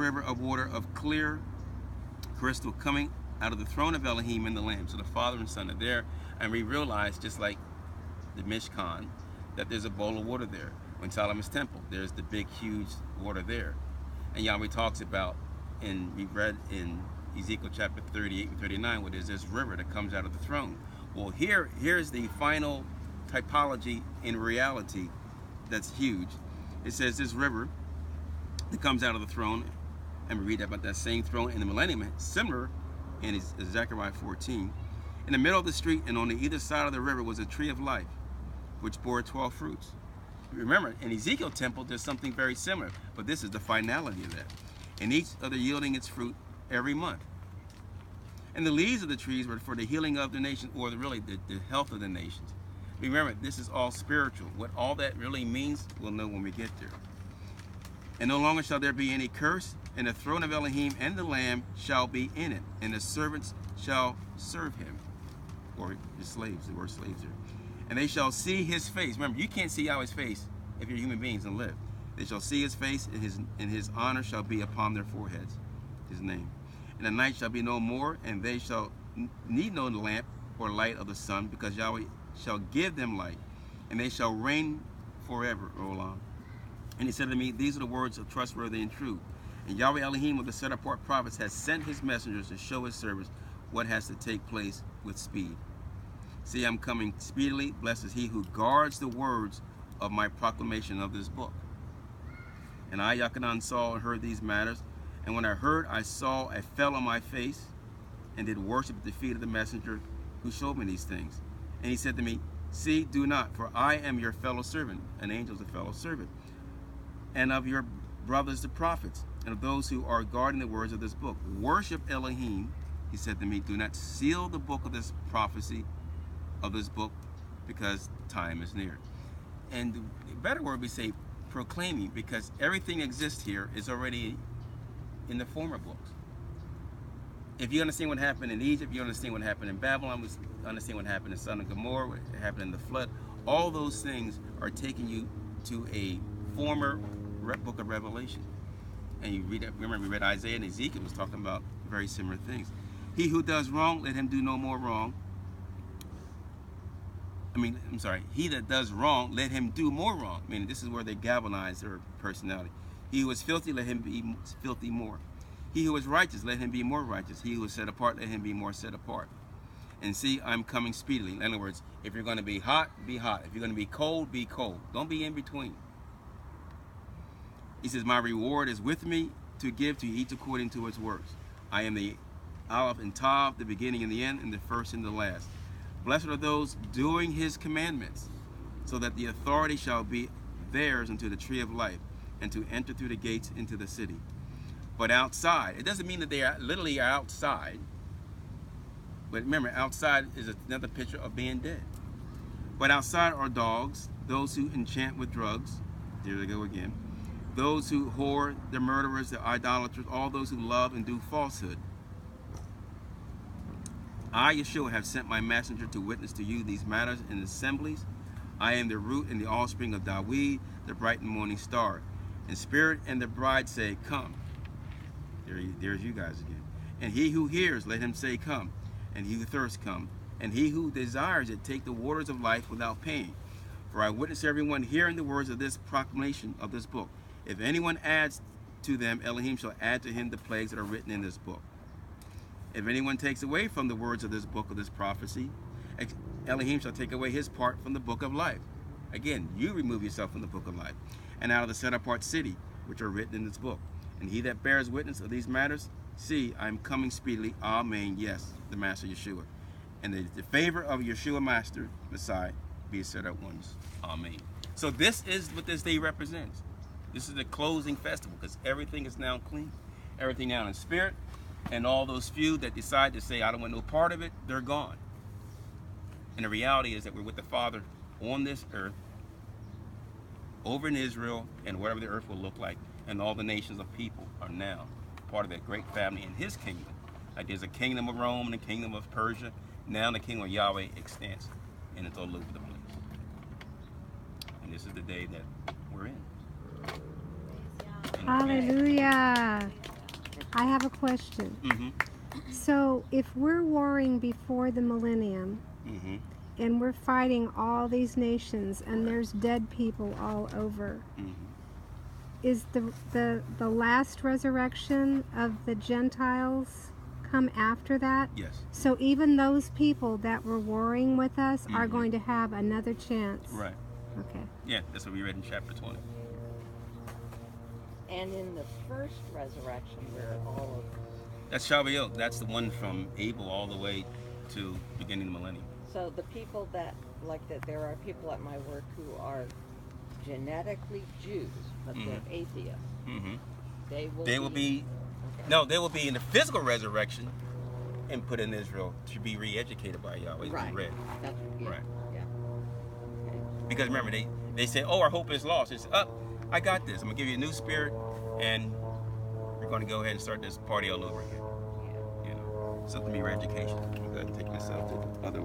river of water of clear crystal coming out of the throne of Elohim and the Lamb. So the Father and Son are there, and we realize, just like the Mishkan, that there's a bowl of water there. When Solomon's temple, there's the big, huge water there. And Yahweh talks about, and we read in Ezekiel chapter 38 and 39, where there's this river that comes out of the throne. Well, here's the final typology in reality that's huge. It says this river that comes out of the throne, and we read about that same throne in the millennium, similar in Zechariah 14. In the middle of the street and on the either side of the river was a tree of life, which bore 12 fruits. Remember, in Ezekiel temple, there's something very similar, but this is the finality of that. And each other yielding its fruit every month. And the leaves of the trees were for the healing of the nation, or really the health of the nations. Remember, this is all spiritual. What all that really means, we'll know when we get there. And no longer shall there be any curse, and the throne of Elohim and the Lamb shall be in it, and the servants shall serve him. Or his slaves, the word slaves here. And they shall see his face. Remember, you can't see Yahweh's face if you're human beings and live. They shall see his face, and his honor shall be upon their foreheads, his name. And the night shall be no more, and they shall need no lamp or light of the sun, because Yahweh shall give them light, and they shall reign forever, Olam. And he said to me, these are the words of trustworthy and true. And Yahweh Elohim of the set-apart prophets has sent his messengers to show his servants what has to take place with speed. See, I'm coming speedily. Blessed is he who guards the words of my proclamation of this book. And I, Yakanan, saw and heard these matters. And when I heard, I saw, I fell on my face and did worship at the feet of the messenger who showed me these things. And he said to me, see, do not, for I am your fellow servant. An angel is a fellow servant. And of your brothers the prophets, and of those who are guarding the words of this book. Worship Elohim. He said to me, do not seal the book of this prophecy of this book, because time is near. And the better word we say proclaiming, because everything exists here is already in the former books. If you understand what happened in Egypt, you understand what happened in Babylon, you understand what happened in Sodom and Gomorrah, what happened in the flood, all those things are taking you to a former book of Revelation. And you read, remember we read Isaiah and Ezekiel was talking about very similar things. He who does wrong, let him do no more wrong. He that does wrong, let him do more wrong. Meaning this is where they galvanize their personality. He who is filthy, let him be filthy more. He who is righteous, let him be more righteous. He who is set apart, let him be more set apart. And see, I'm coming speedily. In other words, if you're going to be hot, be hot. If you're going to be cold, be cold. Don't be in between. He says, my reward is with me to give to each according to his works. I am the Aleph and Tav, the beginning and the end, and the first and the last. Blessed are those doing his commandments, so that the authority shall be theirs unto the tree of life, and to enter through the gates into the city. But outside, it doesn't mean that they are literally outside. But remember, outside is another picture of being dead. But outside are dogs, those who enchant with drugs, there they go again, those who whore, the murderers, the idolaters, all those who love and do falsehood. I, Yeshua, have sent my messenger to witness to you these matters in assemblies. I am the root and the offspring of Dawid, the bright and morning star. And spirit and the bride say, come. There's you guys again. And he who hears, let him say, come. And he who thirsts, come. And he who desires it, take the waters of life without paying. For I witness everyone hearing the words of this proclamation of this book. If anyone adds to them, Elohim shall add to him the plagues that are written in this book. If anyone takes away from the words of this book of this prophecy, Elohim shall take away his part from the book of life. Again, you remove yourself from the book of life, and out of the set-apart city, which are written in this book. And he that bears witness of these matters, see, I am coming speedily. Amen. Yes, the Master Yeshua. And the favor of Yeshua Master, Messiah, be set at once. Amen. So this is what this day represents. This is the closing festival, because everything is now clean. Everything now in spirit. And all those few that decide to say, I don't want no part of it, they're gone. And the reality is that we're with the Father on this earth, over in Israel, and wherever the earth will look like. And all the nations of people are now part of that great family in his kingdom. Like there's a kingdom of Rome and a kingdom of Persia. Now the kingdom of Yahweh extends, and it's all over the place. And this is the day that we're in. Hallelujah. I have a question. Mm-hmm. So if we're warring before the millennium, Mm-hmm. and we're fighting all these nations, and Right. there's dead people all over, Mm-hmm. is the last resurrection of the Gentiles come after that? Yes. So even those people that were warring with us are Mhm. going to have another chance. Right. Okay. Yeah, that's what we read in chapter 20. And in the first resurrection, where all of That's Shavuot. That's the one from Abel all the way to beginning of the millennium. so the people that like that, there are people at my work who are genetically Jews, but they're atheists. Mm-hmm. They will be. Okay. No, they will be in the physical resurrection and put in Israel to be re-educated by Yahweh. Right. Be read. That's, yeah. Right. Yeah. Okay. Because remember, they say, oh, our hope is lost. It's I got this. I'm going to give you a new spirit, and we're going to go ahead and start this party all over again. Yeah. You know, something to be re-education. I'm going to take myself to the other